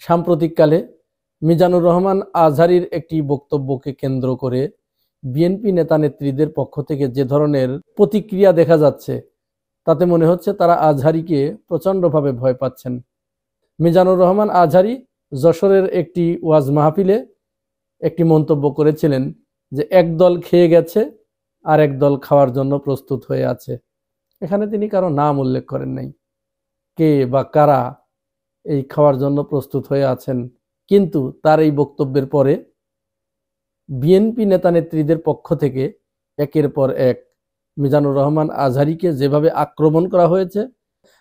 সাম্প্রতিককালে মিজানুর রহমান আজহারীর একটি বক্তব্যকে কেন্দ্র করে বিএনপি নেতা নেত্রীদের পক্ষ থেকে যে ধরনের প্রতিক্রিয়া দেখা যাচ্ছে তাতে মনে হচ্ছে তারা আজহারীকে প্রচণ্ডভাবে ভয় পাচ্ছেন। মিজানুর রহমান আজহারী যশোরের একটি ওয়াজ মাহফিলে একটি মন্তব্য করেছিলেন যে এক দল খেয়ে গেছে আর এক দল খাওয়ার জন্য প্রস্তুত হয়ে আছে। এখানে তিনি কারো নাম উল্লেখ করেন নাই, কে বা কারা এই খাওয়ার জন্য প্রস্তুত হয়ে আছেন। কিন্তু তার এই বক্তব্যের পরে বিএনপি নেতা নেত্রীদের পক্ষ থেকে একের পর এক মিজানুর রহমান আজহারীকে যেভাবে আক্রমণ করা হয়েছে,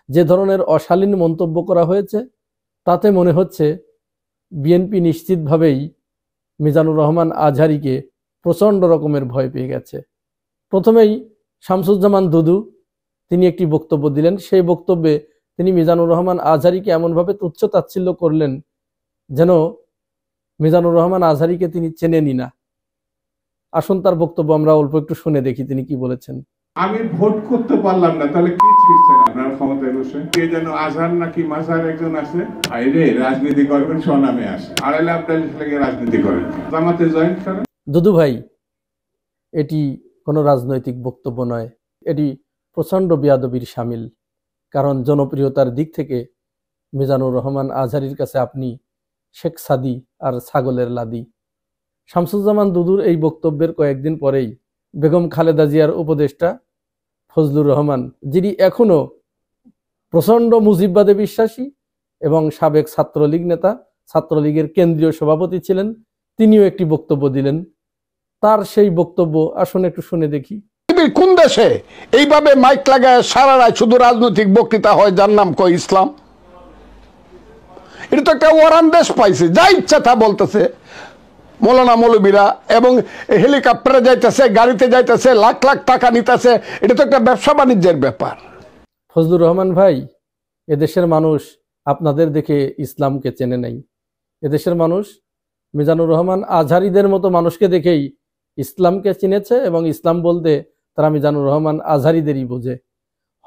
যে ধরনের অশালীন মন্তব্য করা হয়েছে, তাতে মনে হচ্ছে বিএনপি নিশ্চিতভাবেই মিজানুর রহমান আজহারীকে প্রচণ্ড রকমের ভয় পেয়ে গেছে। প্রথমেই শামসুজ্জামান দুদু তিনি একটি বক্তব্য দিলেন। সেই বক্তব্যে তিনি মিজানুর রহমান আজহারীকে এমনভাবে তুচ্ছ-তাচ্ছিল্য করলেন যেন মিজানুর রহমান আজহারীকে তিনি চেনেনই না। আসুন তার বক্তব্য আমরা অল্প একটু শুনে দেখি তিনি কি বলেছেন। আমি ভোট করতে পারলাম না, তাহলে কি ছিড়ছেন আপনার ক্ষমতায় বসে? কে যেন আজহার নাকি মাজার একজন আছে, আইরে রাজনীতি করবেন স্বনামে আসে, আড়াইলে আপনার লেগে রাজনীতি করেন, জামাতে জয়েন করেন। দুদু ভাই, এটি কোনো রাজনৈতিক বক্তব্য নয়, এটি প্রচণ্ড বেয়াদবির শামিল। কারণ জনপ্রিয়তার দিক থেকে মিজানুর রহমান আজহারীর কাছে আপনি শেখ সাদি আর ছাগলের লাদি। শামসুজ্জামান দুদুর এই বক্তব্যের কয়েকদিন পরেই বেগম খালেদা জিয়ার উপদেষ্টা ফজলুর রহমান, যিনি এখনো প্রচণ্ড মুজিববাদে বিশ্বাসী এবং সাবেক ছাত্রলীগ নেতা, ছাত্রলীগের কেন্দ্রীয় সভাপতি ছিলেন, তিনিও একটি বক্তব্য দিলেন। তার সেই বক্তব্য আসুন একটু শুনে দেখি। কোন দেশে এইভাবে মাইক লাগায় সারা রাত শুধু রাজনৈতিক বক্তৃতা হয় যার নাম কয় ইসলাম? এটা তো একটা ওয়ারান দেশ পাইছে, যা ইচ্ছা তা বলতেছে মৌলানা মৌলবীরা, এবং হেলিকপ্টারে যাইতেছে, গাড়িতে যাইতেছে, লাখ লাখ টাকা নিতেছে। এটা তো একটা ব্যবসা বাণিজ্যের ব্যাপার। ফজলুর রহমান ভাই, এদেশের মানুষ আপনাদের দেখে ইসলামকে চেনে নাই। এদেশের মানুষ মিজানুর রহমান আজহারীদের মতো মানুষকে দেখেই ইসলামকে চিনেছে, এবং ইসলাম বলতে তারা মিজানুর রহমান আজহারীদেরই বোঝে।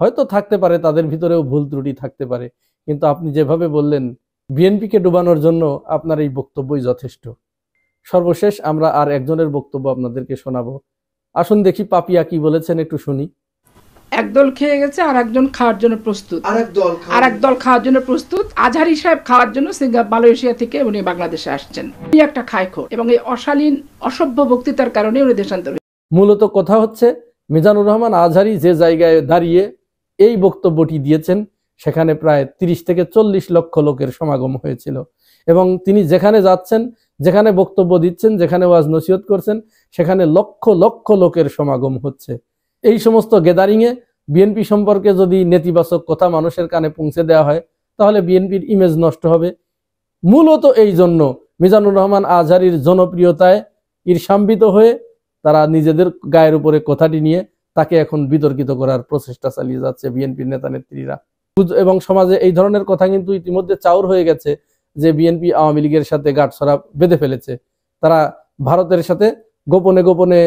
হয়তো থাকতে পারে তাদের ভিতরেও ভুল ত্রুটি থাকতে পারে, কিন্তু আপনি যেভাবে বললেন বিএনপিকে ডুবানোর জন্য আপনার এই বক্তব্যই যথেষ্ট। সর্বশেষ আমরা আর একজনের বক্তব্য আপনাদেরকে শোনাবো। আসুন দেখি পাপিয়া কি বলেছেন, একটু শুনি। একদল খেয়ে গেছে আর একজন খাওয়ার জন্য প্রস্তুত, আর একদল খাওয়ার জন্য প্রস্তুত। আজহারী সাহেব খাওয়ার জন্য মালয়েশিয়া থেকে উনি বাংলাদেশে আসছেন। উনি একটা খায়খোর, এবং এই অশালীন অসভ্য বক্তৃতার কারণে উনি দেশান্তর। মূলত কথা হচ্ছে মিজানুর রহমান আজহারী যে জায়গায় দাঁড়িয়ে এই বক্তব্যটি দিয়েছেন সেখানে প্রায় 30 থেকে 40 লক্ষ লোকের সমাগম হয়েছিল, এবং তিনি যেখানে যাচ্ছেন, যেখানে বক্তব্য দিচ্ছেন, যেখানে ওয়াজ নসিহত করছেন, সেখানে লক্ষ লক্ষ লোকের সমাগম হচ্ছে। এই সমস্ত গ্যাদারিংয়ে বিএনপি সম্পর্কে যদি নেতিবাচক কথা মানুষের কানে পৌঁছে দেওয়া হয় তাহলে বিএনপির ইমেজ নষ্ট হবে। মূলত এই জন্য মিজানুর রহমান আজহারীর জনপ্রিয়তায় ঈর্ষান্বিত হয়ে তারা নিজেদের গায়ের উপরে কথাটি নিয়ে তাকে এখন বিতর্কিত করার প্রচেষ্টা চালিয়ে যাচ্ছে বিএনপির নেতা নেত্রীরা। এবং সমাজে এই ধরনের কথা কিন্তু ইতিমধ্যে চাউর হয়ে গেছে যে বিএনপি আওয়ামী লীগের সাথে গাঁটছড়া বেঁধে ফেলেছে। তারা ভারতের সাথে গোপনে গোপনে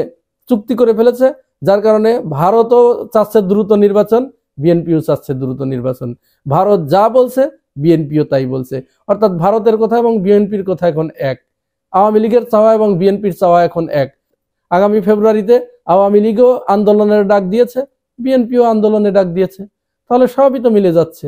চুক্তি করে ফেলেছে, যার কারণে ভারতও চাচ্ছে দ্রুত নির্বাচন, বিএনপিও চাচ্ছে দ্রুত নির্বাচন। ভারত যা বলছে বিএনপিও তাই বলছে, অর্থাৎ ভারতের কথা এবং বিএনপির কথা এখন এক। আওয়ামী লীগের চাওয়া এবং বিএনপির চাওয়া এখন এক। আগামী ফেব্রুয়ারিতে আওয়ামী লীগও আন্দোলনের ডাক দিয়েছে, বিএনপিও আন্দোলনের ডাক দিয়েছে, তাহলে সবই তো মিলে যাচ্ছে,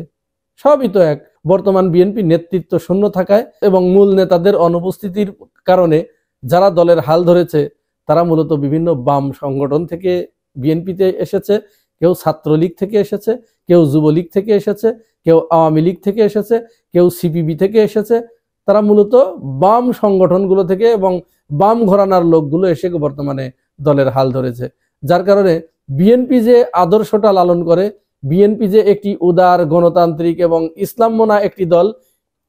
সবই তো এক। বর্তমান বিএনপি নেতৃত্ব শূন্য থাকায় এবং মূল নেতাদের অনুপস্থিতির কারণে যারা দলের হাল ধরেছে তারা মূলত বিভিন্ন বাম সংগঠন থেকে বিএনপিতে এসেছে, কেউ ছাত্রলীগ থেকে এসেছে, কেউ যুবলীগ থেকে এসেছে, কেউ আওয়ামী লীগ থেকে এসেছে, কেউ সিপিবি থেকে এসেছে। তারা মূলত বাম সংগঠনগুলো থেকে এবং বাম ঘরানার লোকগুলো এসে বর্তমানে দলের হাল ধরেছে, যার কারণে বিএনপি যে আদর্শটা লালন করে, বিএনপি যে একটি উদার গণতান্ত্রিক এবং ইসলামমনা একটি দল,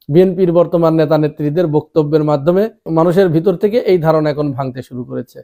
বিএনপির বর্তমান নেতা নেত্রীদের বক্তব্যের মাধ্যমে মানুষের ভিতর থেকে এই ধারণা এখন ভাঙতে শুরু করেছে।